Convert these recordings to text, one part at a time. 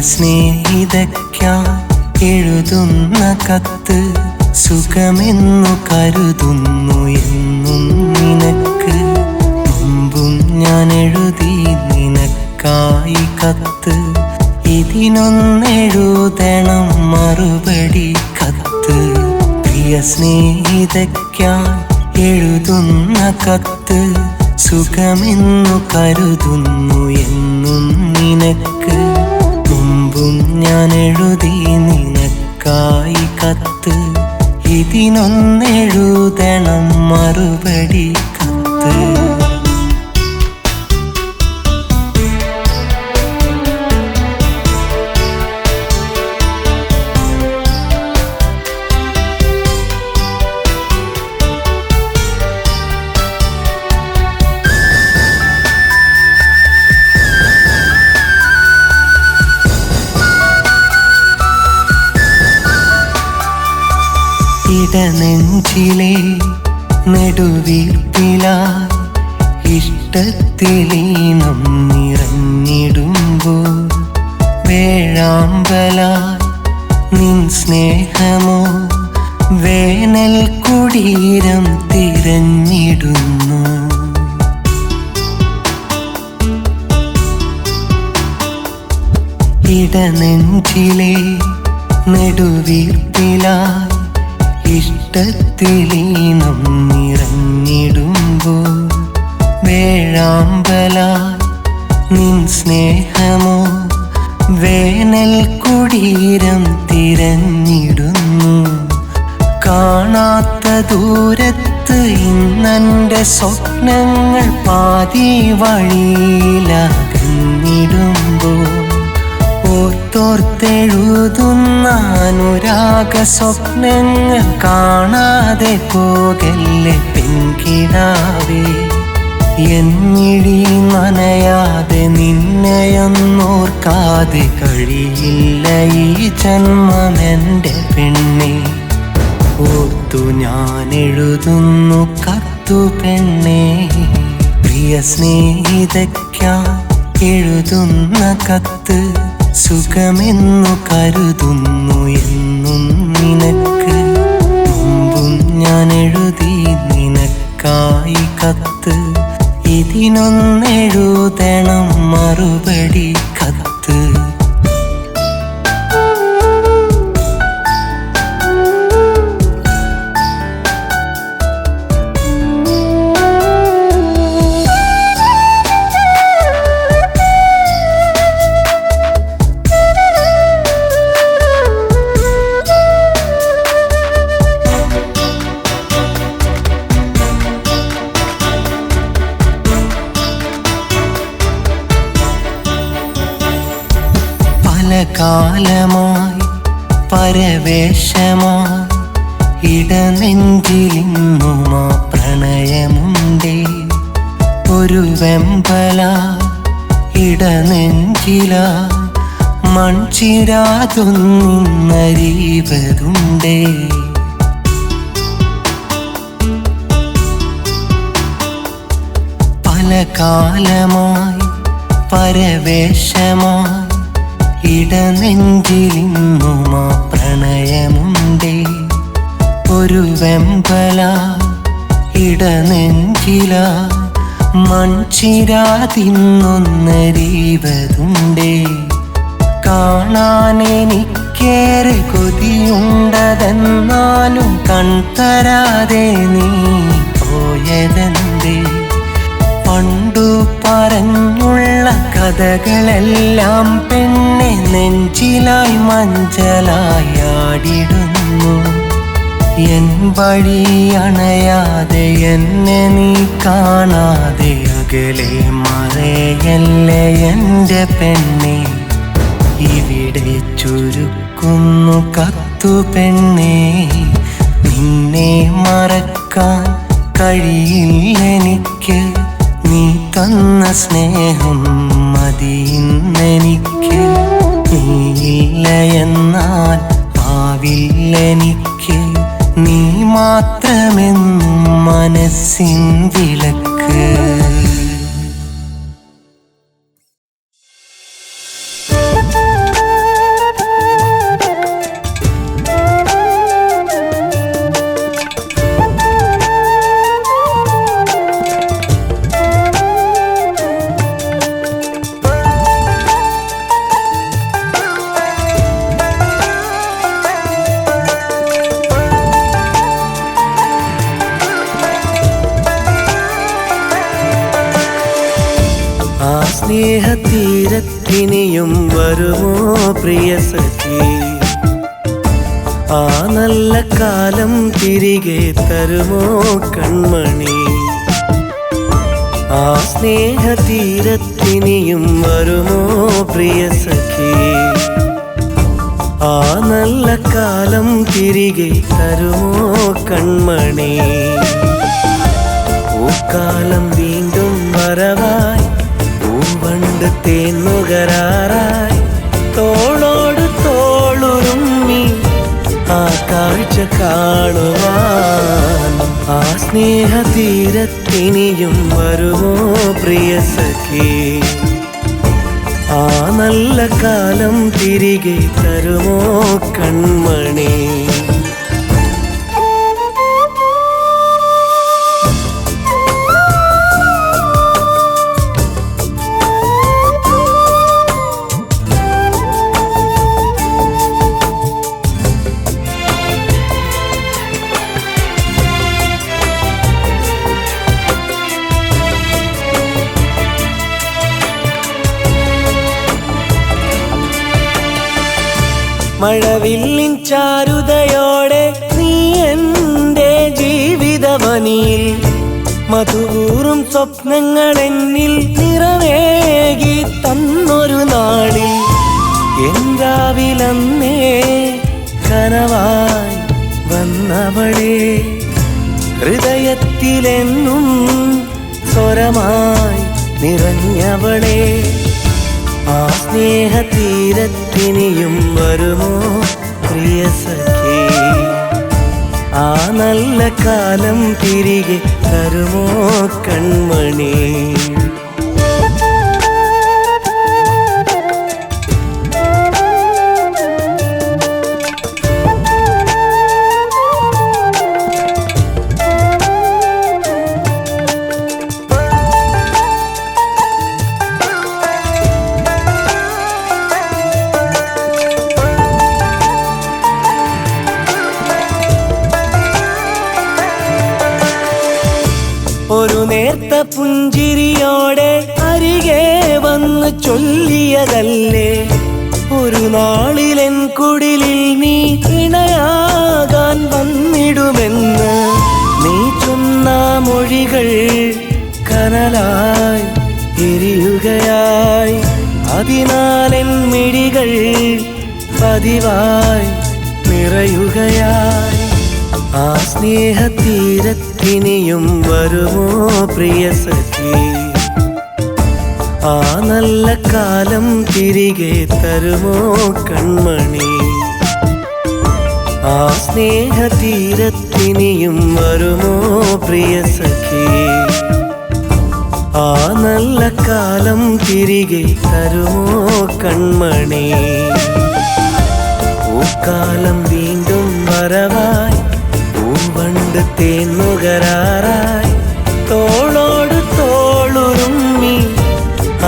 സ്നേഹിതയ്ക്കാൻ എഴുതുന്ന കത്ത് സുഖമെന്നു കരുതുന്നു എന്നും നിനക്ക്. മുമ്പും ഞാൻ എഴുതി നിനക്കായി കത്ത്, ഇതിനൊന്നെഴുതണം മറുപടി കത്ത്. പ്രിയ സ്നേഹിതയ്ക്കാൻ എഴുതുന്ന കത്ത് സുഖമെന്നു കരുതുന്നു എന്നും നിനക്ക്. മുമ്പും ഞാൻ എഴുതി നിനക്കായി കത്ത്, ഇതിനൊന്നെഴുതണം മറുപടി കത്ത്. ഇടനെഞ്ചിലെ നെടുവീർപ്പിലായി ഇഷ്ടത്തിലീനം നിറഞ്ഞിടുമ്പോൾ വേഴാമ്പലായി നിൻ സ്നേഹമോ വേനൽ കുടീരം തിരഞ്ഞിടുന്നു. ഇടനെഞ്ചിലെ നെടുവീർപ്പിലായി ഇഷ്ടത്തിലീനം നിറഞ്ഞിടുമ്പോൾ വേഴാമ്പലായി നിൻ സ്നേഹമോ വേനൽ കുടീരം തിരഞ്ഞിടുന്നു. കാണാത്ത ദൂരത്ത് ഇന്നെൻ്റെ സ്വപ്നങ്ങൾ പാതി വഴിയിലകന്നിടുമ്പോൾ ഓർത്തോർത്തെഴുതുന്ന അനുരാഗ സ്വപ്നങ്ങൾ കാണാതെ പോകല്ലേ പെൺകിടാവേ. എന്നിഴി നനയാതെ നിന്നെയൊന്നോർക്കാതെ കഴിയില്ല ഈ ജന്മമെൻ്റെ പെണ്ണെ. ഓർത്തു ഞാൻ എഴുതുന്നു കത്തു പെണ്ണെ. പ്രിയ സ്നേഹിതയ്ക്കാൻ എഴുതുന്ന കത്ത് സുഖമെന്നു കരുതുന്നു എന്നും നിനക്ക്. മുമ്പും ഞാൻ എഴുതി നിനക്കായി കത്ത്, ഇതിനൊന്നെഴുതണം മറുപടി കത്ത്. കാലമായി പരവേശമായി ഇടനെഞ്ചിലിന്നുമാ പ്രണയമുണ്ടേ. ഒരു വെമ്പല ഇടനെഞ്ചില മൺചിരാതൊന്നിന്നരീവതുണ്ടേ. പല കാലമായി പരവേശമായി ഇടനെഞ്ചിലിന്നുമാ പ്രണയമുണ്ടേ. ഒരു വെമ്പല ഇടനെഞ്ചില മൺചിരാതിന്നൊന്നരീവതുണ്ടേ. കാണാനെനിക്കേറെ കൊതിയുണ്ടതെന്നാലും കൺതരാതെ നീ പോയതെന്തേ. പണ്ടു പറഞ്ഞുള്ള കഥകളെല്ലാം പെണ്ണെ നെഞ്ചിലായി മഞ്ചലായി ആടിടുന്നു. എൻ വഴി അണയാതെ എന്നെ നീ കാണാതെ അകലെ മറയല്ലേ എൻ്റെ പെണ്ണെ. ഇവിടെ ചുരുക്കുന്നു കത്തു പെണ്ണെ. നിന്നെ മറക്കാൻ കഴിയില്ലെനിക്ക്. നീ തന്ന സ്നേഹം മതിയിന്നെനിക്ക്. നീയില്ല എന്നാൽ ആവില്ലെനിക്ക്. നീ മാത്രമെന്നും മനസ്സിൻ വിളക്ക്. സ്നേഹതീരത്തിനിയും വരുമോ പ്രിയ സഖി? ആ നല്ല കാലം തിരികെ തരുമോ കൺമണി? ആ സ്നേഹതീരത്തിനിയും വരുമോ പ്രിയ സഖി? ആ നല്ല കാലം തിരികെ തരുമോ കൺമണി? പൂക്കാലം വീണ്ടും വരവായി, പൂവണ്ട് തേന്നുകരാറായി, തോളോട് തോളുരുമ്മി ആ കാഴ്ച കാണുവാൻ. ആ സ്നേഹതീരത്തിനിയും വരുമോ പ്രിയ സഖി? ആ നല്ല കാലം തിരികെ തരുമോ കൺമണി? മഴവില്ലിൻ ചാരുതയോടെ നീ എൻ്റെ ജീവിതവനിയിൽ മധുകൂറും സ്വപ്നങ്ങൾ എന്നിൽ നിറവേകി തന്നൊരു നാളിൽ എന്താവിലന്നേ കനവായി വന്നവളെ, ഹൃദയത്തിലെന്നും സ്വരമായി നിറഞ്ഞവളെ. ആ സ്നേഹതീരത്തിനിയും വരുമോ പ്രിയ സഖി? ആ നല്ല കാലം തിരികെ തരുമോ കൺമണി? ഒരു നേർത്ത പുഞ്ചിരിയോടെ അരികെ വന്ന് ചൊല്ലിയതല്ലേ, ഒരു നാളിലെൻ കുടിലിൽ നീ ഇണയാകാൻ വന്നിടുമെന്ന്. നീ ചൊന്ന മൊഴികൾ കനലായി എരിയുകയായി, അതിനാലെൻ മിഴികൾ പതിവായി നിറയുകയായി. ആ സ്നേഹതീരത്തിനിയും വരുമോ പ്രിയ സഖി? ആ നല്ല കാലം തിരികെ തരുമോ കൺമണി? ആ സ്നേഹതീരത്തിനിയും വരുമോ പ്രിയ സഖി? ആ നല്ല കാലം തിരികെ തരുമോ കൺമണി? പൂക്കാലം വീണ്ടും വരവായി, പൂവണ്ട് തേന്നുകരാറായി, തോളോട് തോളുരുമ്മി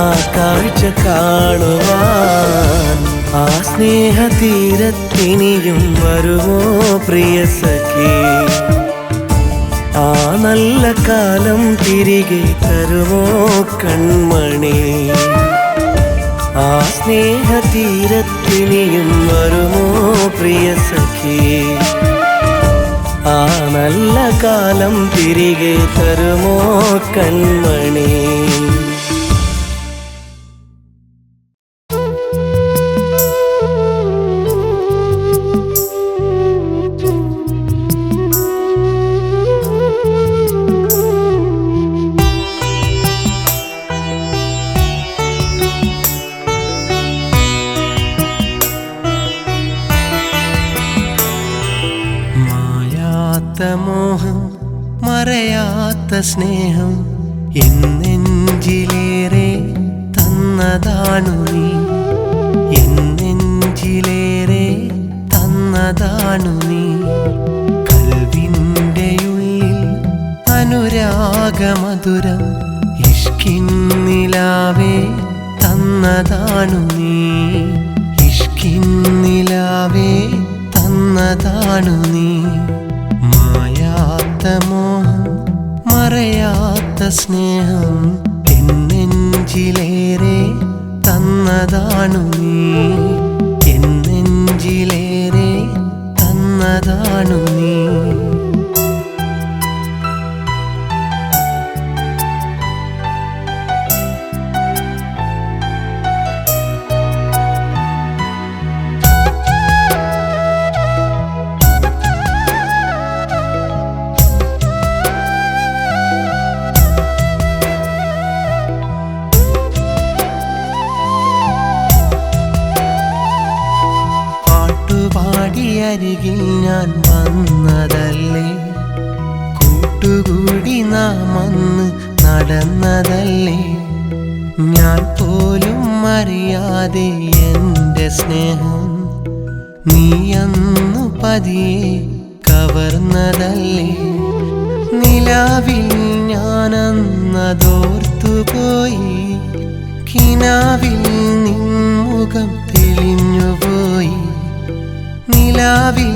ആ കാഴ്ച കാണുവാൻ. ആ സ്നേഹതീരത്തിനിയും വരുമോ പ്രിയ സഖി? ആ നല്ല കാലം തിരികെ തരുമോ കൺമണി? ആ സ്നേഹതീരത്തിനിയും വരുമോ പ്രിയ സഖി? ആ നല്ല കാലം തിരികെ തരുമോ കൺമണി? മോഹം മറയാത്ത സ്നേഹം എന്നെഞ്ചിലേറെ തന്നതാണു നീ, എന്നെഞ്ചിലേറെ തന്നതാണു നീ. കൽവിൻ്റെ ഉള്ളിൽ അനുരാഗമധുരം ഇഷ്കിൻ നിലാവേ തന്നതാണു നീ, ഇഷ്കിൻ നിലാവേ തന്നതാണു നീ. മായാത്ത മോഹം മറയാത്ത സ്നേഹം എന്നെഞ്ചിലേറെ തന്നതാണു നീ എൻ നെഞ്ചിലേറെ തന്നതാണു നീ അരികിൽ ഞാൻ വന്നതല്ലേ കൂട്ടുകൂടി നാം അന്ന് നടന്നതല്ലേ ഞാൻ പോലും അറിയാതെ എൻ്റെ സ്നേഹം നീ അന്നു പതിയെ കവർന്നതല്ലേ നിലാവിൽ ഞാനന്നതോർത്തുപോയി കിനാവിൽ നിൻമുഖം തെളിഞ്ഞുപോയി നിലാവിൽ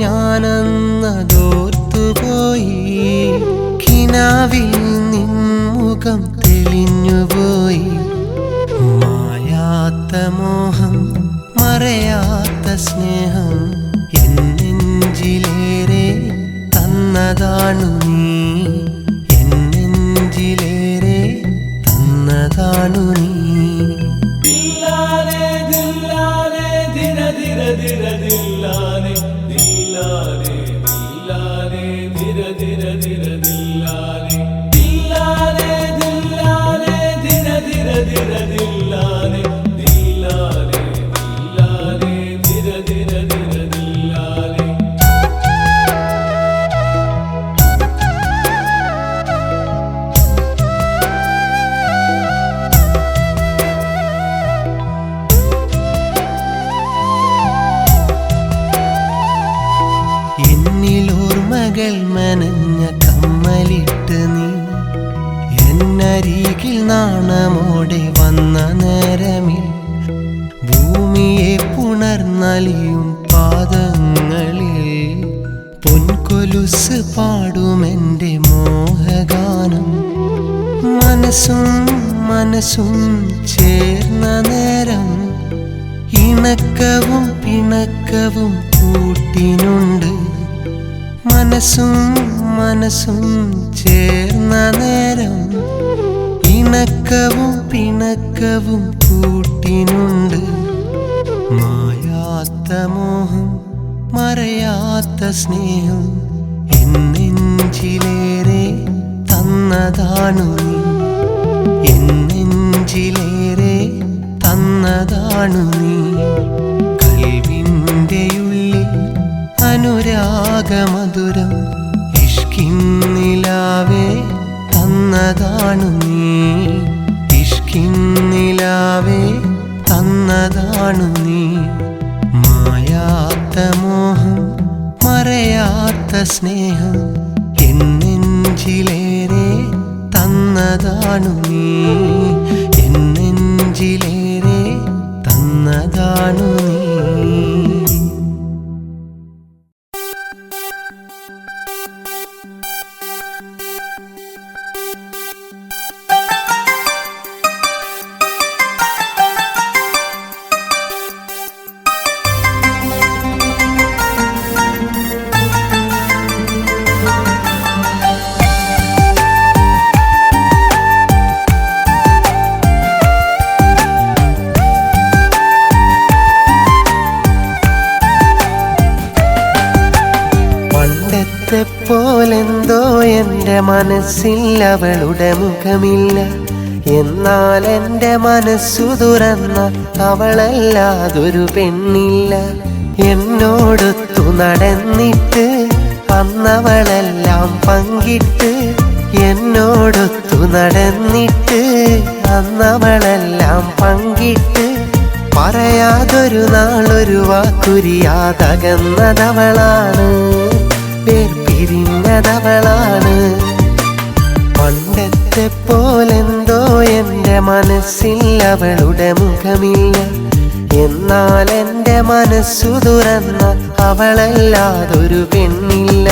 ഞാനന്നതോർത്തുപോയി കിനാവിൽ നിൻമുഖം തെളിഞ്ഞുപോയി മായാത്ത മോഹം മറയാത്ത സ്നേഹം എൻ നെഞ്ചിലേറെ തന്നതാണു നീ എൻ നെഞ്ചിലേറെ തന്നതാണു നീ മനഞ്ഞ കമ്മലിട്ട് നീ എന്നരികിൽ നാണമോടെ വന്ന നേരമിൽ ഭൂമിയെ പുണർന്നലിയും പാദങ്ങളിൽ പൊൻകൊലുസ് പാടുമെൻ്റെ മോഹഗാനം മനസ്സും മനസ്സും ചേർന്ന നേരം ഇണക്കവും പിണക്കവും കൂട്ടിനുണ്ട് മനസ്സും മനസ്സും ചേർന്ന നേരം ഇണക്കവും പിണക്കവും കൂട്ടിനുണ്ട് മായാത്ത മോഹം മറയാത്ത സ്നേഹം എൻ നെഞ്ചിലേറെ തന്നതാണു നീ എൻ നെഞ്ചിലേറെ തന്നതാണു നീ കൽവിൻ്റെ ഉള്ളിൽ അനുരാഗമധുരം ഇഷ്കിൻ നിലാവേ തന്നതാണു നീ ഇഷ്കിൻ നിലാവേ തന്നതാണു നീ മായാത്ത മോഹം മറയാത്ത സ്നേഹം എൻ നെഞ്ചിലേറെ തന്നതാണു നീ എൻ നെഞ്ചിലേറെ തന്നതാണു നീ പോലെന്തോ എൻ്റെ മനസ്സിൽ അവളുടെ മുഖമില്ല എന്നാൽ എൻ്റെ മനസ്സു തുറന്ന അവളല്ലാതൊരു പെണ്ണില്ല എന്നോടൊത്തു നടന്നിട്ട് അന്നവളെല്ലാം പങ്കിട്ട് എന്നോടൊത്തു നടന്നിട്ട് അന്നവളെല്ലാം പങ്കിട്ട് പറയാതൊരു നാളൊരു വാക്കുരിയാതകന്നതവളാണ് പിരിഞ്ഞതവളാണ് പണ്ടത്തെ പോലെന്തോ എൻ്റെ മനസ്സിൽ അവളുടെ മുഖമില്ല എന്നാൽ എൻ്റെ മനസ്സു തുറന്ന അവളല്ലാതൊരു പെണ്ണില്ല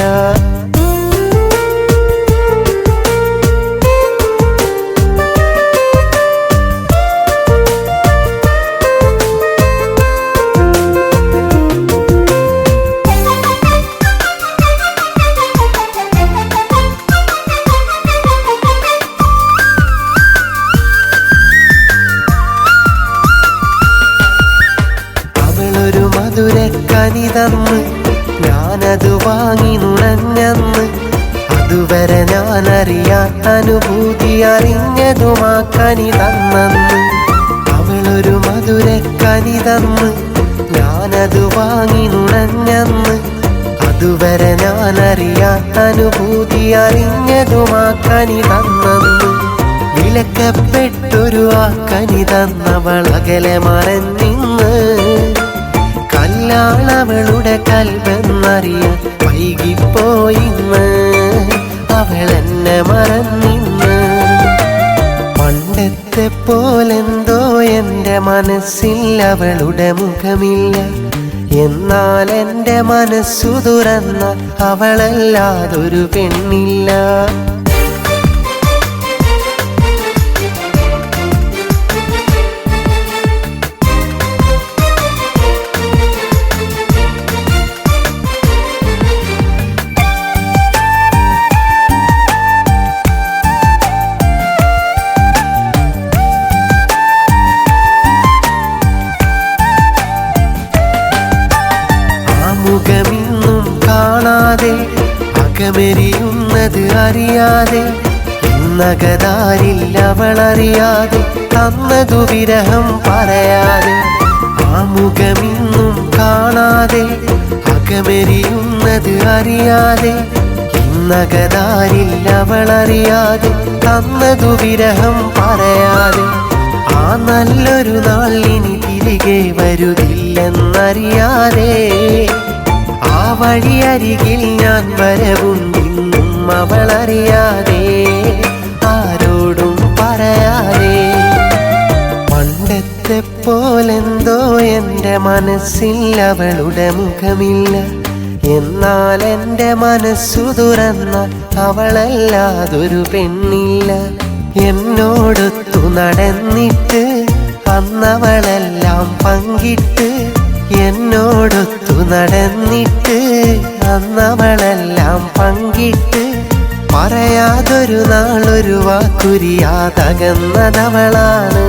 കനി തന്ന് ഞാനത് വാങ്ങി നുണഞ്ഞന്ന് അതുവരെ ഞാനറിയാത്ത അനുഭൂതി അറിഞ്ഞതുമാ കനി തന്നന്ന് അവളൊരു മധുര കനി തന്ന് ഞാനത് വാങ്ങി നുണഞ്ഞന്ന് അതുവരെ ഞാനറിയാത്ത അനുഭൂതി അറിഞ്ഞതുമാ കനി തന്നന്ന് വിലക്കപ്പെട്ടൊരു ആ കനി തന്നവളകലെ മറന്നിന്ന് കല്ലാളവളുടെ കൽബെന്നറിയാൻ വൈകിപ്പോയിന്ന് അവളെന്നെ മറന്നിന്ന് പണ്ടത്തെ പോലെന്തോ എൻ്റെ മനസ്സിൽ അവളുടെ മുഖമില്ല എന്നാൽ എൻ്റെ മനസ്സു തുറന്ന അവളല്ലാതൊരു പെണ്ണില്ല മുഖമിന്നും കാണാതെ അകമെരിയുന്നത് അറിയാതെ ഇന്നകതാരിൽ അവളറിയാതെ തന്നതു വിരഹം പറയാതെ ആ മുഖമിന്നും കാണാതെ അകമെരിയുന്നത് അറിയാതെ ഇന്നകതാരിൽ അവളറിയാതെ തന്നതു വിരഹം പറയാതെ ആ നല്ലൊരു നാൾ ഇനി തിരികെ വരുകില്ലെന്നറിയാതെ ആ വഴിയരികിൽ ഞാൻ വരവുണ്ടിന്നും അവളറിയാതെ ആരോടും പറയാതെ പണ്ടത്തെ പോലെന്തോ എൻ്റെ മനസ്സിൽ അവളുടെ മുഖമില്ല എന്നാൽ എൻ്റെ മനസ്സു തുറന്ന അവളല്ലാതൊരു പെണ്ണില്ല എന്നോടൊത്തു നടന്നിട്ട് അന്നവളെല്ലാം പങ്കിട്ട് എന്നോടൊത്തു നടന്നിട്ട് അന്നവളെല്ലാം പങ്കിട്ട് പറയാതൊരു നാളൊരു വാക്കുരിയാതകന്നതവളാണ്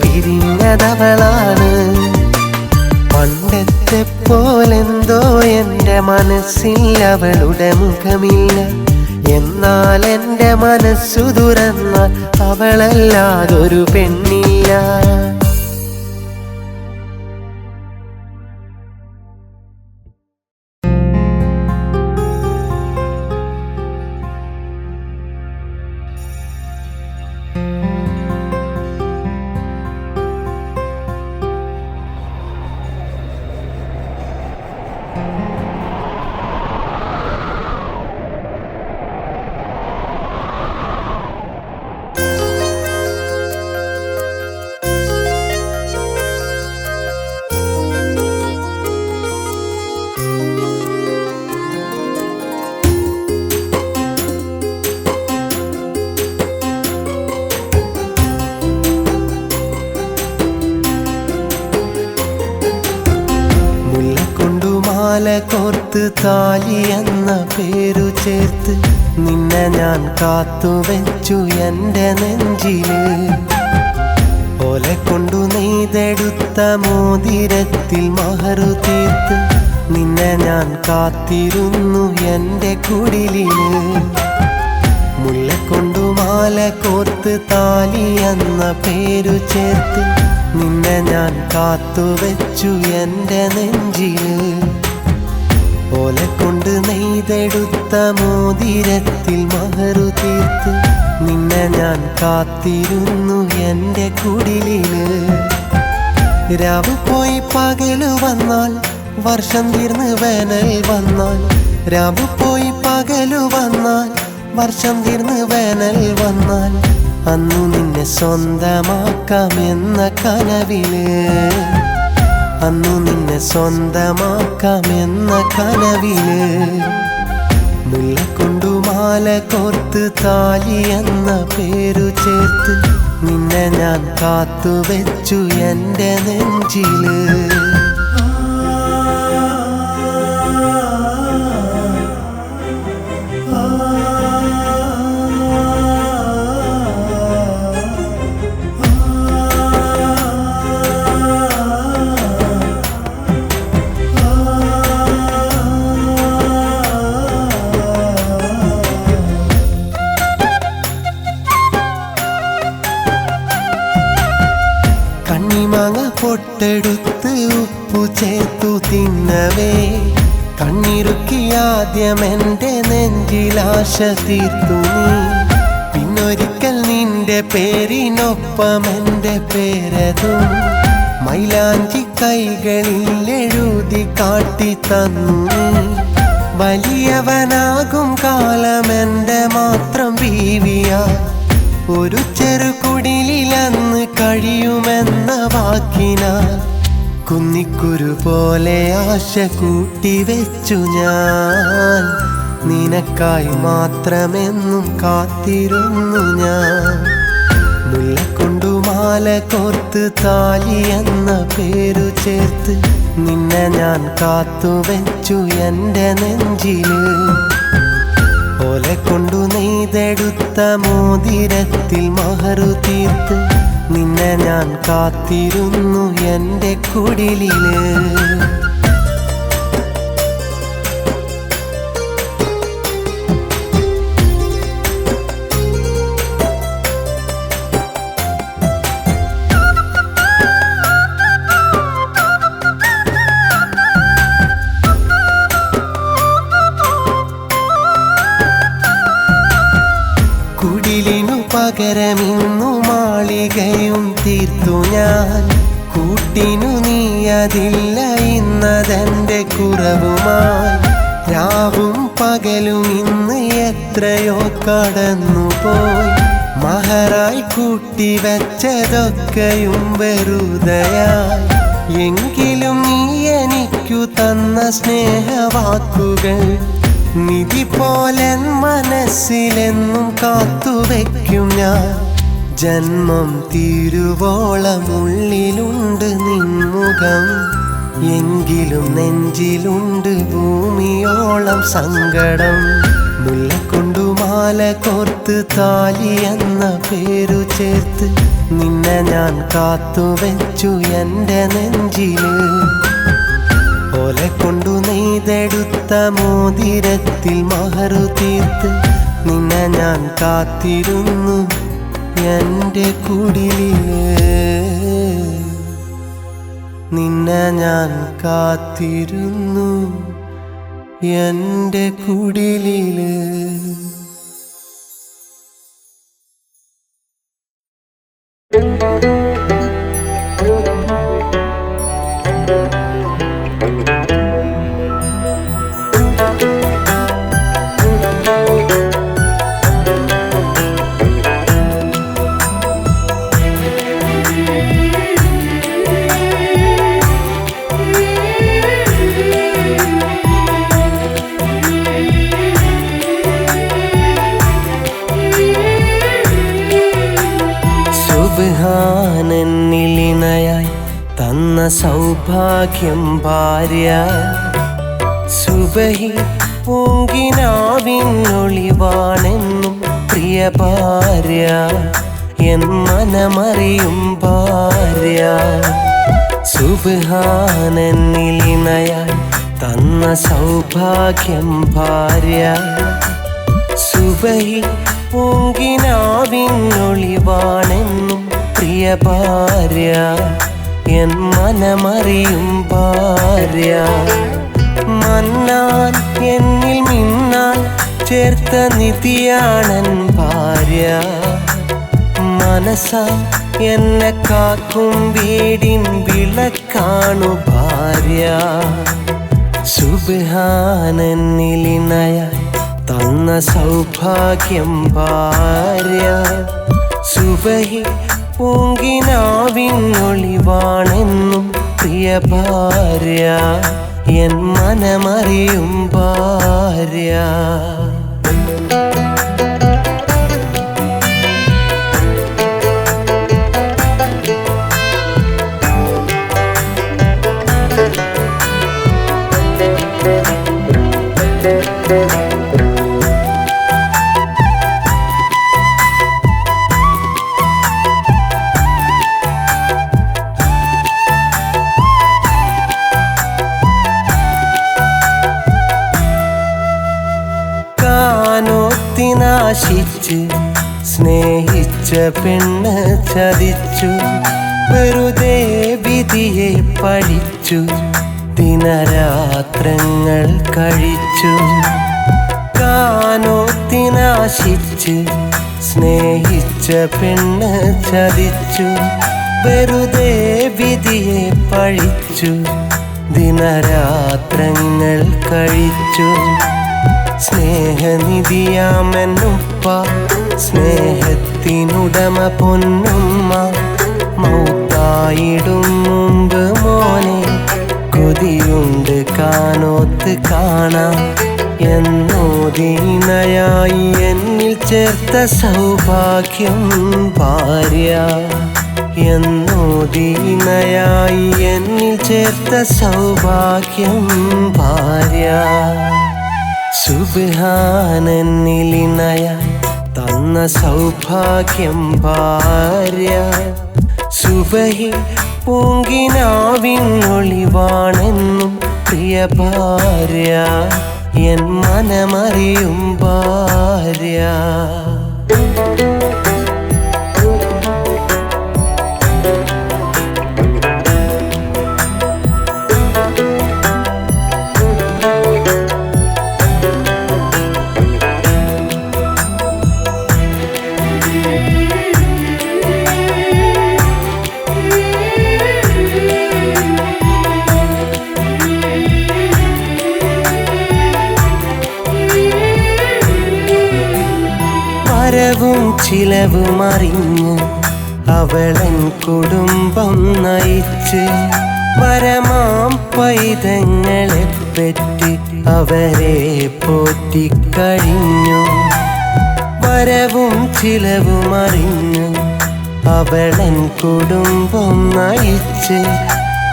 പിരിഞ്ഞതവളാണ് പണ്ടത്തെ പോലെന്തോ എൻ്റെ മനസ്സിൽ അവളുടെ മുഖമില്ല എന്നാൽ എൻ്റെ മനസ്സു തുറന്ന അവളല്ലാതൊരു പെണ്ണില്ല കോർത്ത് താലി എന്ന പേരു ചേർത്ത് നിന്നെ ഞാൻ കാത്തുവെച്ചു എൻ്റെ നെഞ്ചില് ഓലെ കൊണ്ടു നെയ്തെടുത്ത മോതിരത്തിൽ മഹറു തീർത്ത് നിന്നെ ഞാൻ കാത്തിരുന്നു എൻ്റെ കുടിലില് മുല്ലക്കൊണ്ടു മാല കോർത്ത് താലി എന്ന പേരു ചേർത്ത് നിന്നെ ഞാൻ കാത്തുവെച്ചു എൻ്റെ നെഞ്ചില് ഓലെ കൊണ്ട് നെയ്തെടുത്ത മോതിരത്തിൽ മഹറു തീർത്ത് നിന്നെ ഞാൻ കാത്തിരുന്നു എൻ്റെ കുടിലില് രാവ് പോയി പകല് വന്നാൽ വർഷം തീർന്ന് വേനൽ വന്നാൽ രാവ് പോയി പകല് വന്നാൽ വർഷം തീർന്ന് വേനൽ വന്നാൽ അന്നു നിന്നെ സ്വന്തമാക്കാമെന്ന കനവില് അന്നു നിന്നെ സ്വന്തമാക്കാമെന്ന കനവില് മുല്ലക്കൊണ്ടു മാല കോർത്ത് താലി എന്ന പേരു ചേർത്ത് നിന്നെ ഞാൻ കാത്തുവെച്ചു എൻ്റെ നെഞ്ചില് പാലെടുത്ത് ഉപ്പു ചേർത്തു തിന്നവേ കണ്ണിറുക്കിയാദ്യം എൻ്റെ നെഞ്ചിലാശ തീർത്തു നീ. പിന്നൊരിക്കൽ നിന്റെ പേരിനൊപ്പം എൻ്റെ പേരതും മൈലാഞ്ചി കൈകളിൽ എഴുതി കാട്ടി തന്നു നീ. വലിയവനാകും കാലം എൻ്റെ മാത്രം ബീവിയാ ഒരു ചെറുകുടിലന്ന് കഴിയുമെന്ന വാക്കിനാൽ കുന്നിക്കുരു പോലെ ആശ കൂട്ടിവെച്ചു ഞാൻ. നിനക്കായി മാത്രമെന്നും കാത്തിരുന്നു ഞാൻ. മുല്ലക്കൊണ്ടു മാല കോർത്ത് താലി എന്ന പേരു ചേർത്ത് നിന്നെ ഞാൻ കാത്തുവെച്ചു എൻ്റെ നെഞ്ചില്. ഓലെ കൊണ്ടു നെയ്തെടുത്ത മോതിരത്തിൽ മഹറു തീർത്ത് നിന്നെ ഞാൻ കാത്തിരുന്നു എൻ്റെ കുടിലില്. കുടിലിനു പകരമിന്നു മാളികയും തീർത്തു ഞാൻ. കൂട്ടിനു നീയതില്ല ഇന്നതെൻ്റെ കുറവുമായി. രാവും പകലും ഇന്ന് എത്രയോ കടന്നുപോയി. മഹറായി കൂട്ടിവെച്ചതൊക്കെയും വെറുതെയായി. എങ്കിലും നീ എനിക്കു തന്ന സ്നേഹവാക്കുകൾ നിധി പോലെ മനസ്സിലെന്നും കാത്തുവെക്കും ഞാൻ. ജന്മം തീരുവോളം ഉള്ളിലുണ്ട് നിൻമുഖം. എങ്കിലും നെഞ്ചിലുണ്ട് ഭൂമിയോളം സങ്കടം. മുല്ലക്കൊണ്ടു മാല കോർത്ത് താലി എന്ന പേരു ചേർത്ത് നിന്നെ ഞാൻ കാത്തുവെച്ചു എൻ്റെ നെഞ്ചില്. ഓലെ കൊണ്ടു നെയ്തെടുത്ത മോതിരത്തിൽ മഹറു തീർത്ത് നിന്നെ ഞാൻ കാത്തിരുന്നു എൻ്റെ കുടിലില്. നിന്നെ ഞാൻ കാത്തിരുന്നു എൻ്റെ കുടിലില്. സുബ്ഹാനന്നിലിണയായി തന്ന സൗഭാഗ്യം ഭാര്യ. സുബഹി പൂങ്കിനാവിനൊളിവാണെന്നും പ്രിയ ഭാര്യ. എൻ മനമറിയും ഭാര്യ. സുബ്ഹാനന്നിലിണയായി തന്ന സൗഭാഗ്യം ഭാര്യ. സുബഹി പൂങ്കിനാവിനൊളിവാണെന്നും പ്രിയ ഭാര്യ. എൻ മനമറിയും ഭാര്യ. മന്നാൻ എന്നിൽ മിന്നാൻ ചേർത്ത നിധിയാണൻ ഭാര്യ. മനസ്സാ എന്നെ കാക്കും വീടിൻ വിളക്കാണു ഭാര്യ. സുബ്ഹാനന്നിലിണയായി തന്ന സൗഭാഗ്യം ഭാര്യ. സുബഹി പൂങ്കിനാവിനൊളിവാണെന്നും പ്രിയ ഭാര്യ. എൻ മനമറിയും ഭാര്യ. കാനോത്തിനാശിച്ച് സ്നേഹിച്ച പെണ്ണ് ചതിച്ചു. വെറുതെ വിധിയെ പഠിച്ചു ദിനരാത്രങ്ങൾ കഴിച്ചു കാനോത്തിനാശിച്ച് സ്നേഹിച്ച പെണ്ണ് ചതിച്ചു വെറുതെ വിധിയെ പഴിച്ചു ദിനരാത്രങ്ങൾ കഴിച്ചു സ്നേഹനിധിയാമെന്നുപ്പ സ്നേഹത്തിനുടമ പൊന്നുമ്മ മൗത്തായിടും മുമ്പ് മോനെ കൊതിയുണ്ട് കാനോത്ത് കാണാം എന്നോദീനയായി എന്നിൽ ചേർത്ത സൗഭാഗ്യം ഭാര്യ എന്നോദീനയായി എന്നിൽ ചേർത്ത സൗഭാഗ്യം ഭാര്യ സുബ്ഹാനെന്നിലിണയായി തന്ന സൗഭാഗ്യം ഭാര്യ സുബഹി പൂങ്കിനാവിനൊളിവാണെന്നും പ്രിയ ഭാര്യ എൻ മനമറിയും ഭാര്യ വരവും ചിലവും അറിഞ്ഞ് അവളൻ കുടുംബം നയിച്ച് വരമാം പൈതങ്ങളെ പറ്റി അവരെ പോറ്റിക്കഴിഞ്ഞു വരവും ചിലവും അറിഞ്ഞു അവളൻ കുടുംബം നയിച്ച്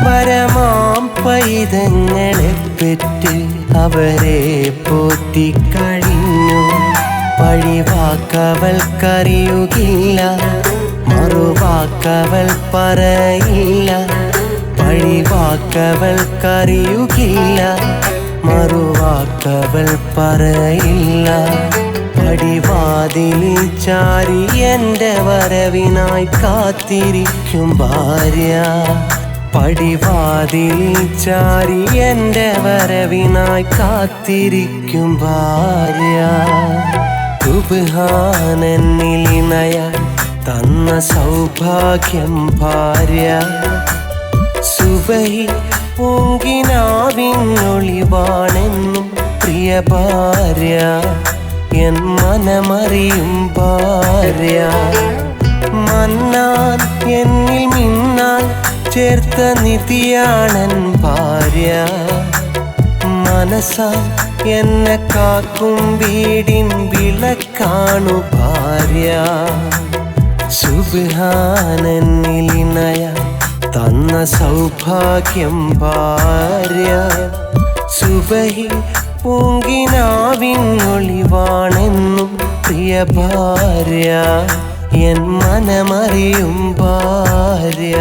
വരമാം പൈതങ്ങളെ പറ്റി അവരെ പോറ്റിക്കഴിഞ്ഞു പഴിവാക്കവൾക്കറിയുകില്ല മറുവാക്കവൾ പറയില്ല പഴിവാക്കവൾക്കറിയുകില്ല മറുവാക്കവൾ പറയില്ല പടിവാതിലിൽ ചാരി എൻ്റെ വരവിനായി കാത്തിരിക്കും ഭാര്യ പടിവാതിലിൽ ചാരി എൻ്റെ വരവിനായി കാത്തിരിക്കും ഭാര്യ സുബ്ഹാനെന്നിലിണയായി തന്ന സൗഭാഗ്യം ഭാര്യ സുബഹി പൂങ്കിനാവിനൊളിവാണെന്നും പ്രിയ ഭാര്യ എൻ മനമറിയും ഭാര്യ മന്നാൻ എന്നിൽ മിന്നാൻ ചേർത്ത നിധിയാണൻ ഭാര്യ മനസ്സാ എന്നെ കാക്കും വീടിൻ വിളക്കാണു ഭാര്യ സുബ്ഹാനെന്നിലിണയായി തന്ന സൗഭാഗ്യം ഭാര്യ സുബഹി പൂങ്കിനാവിനൊളിവാണെന്നും പ്രിയ ഭാര്യ എൻ മനമറിയും ഭാര്യ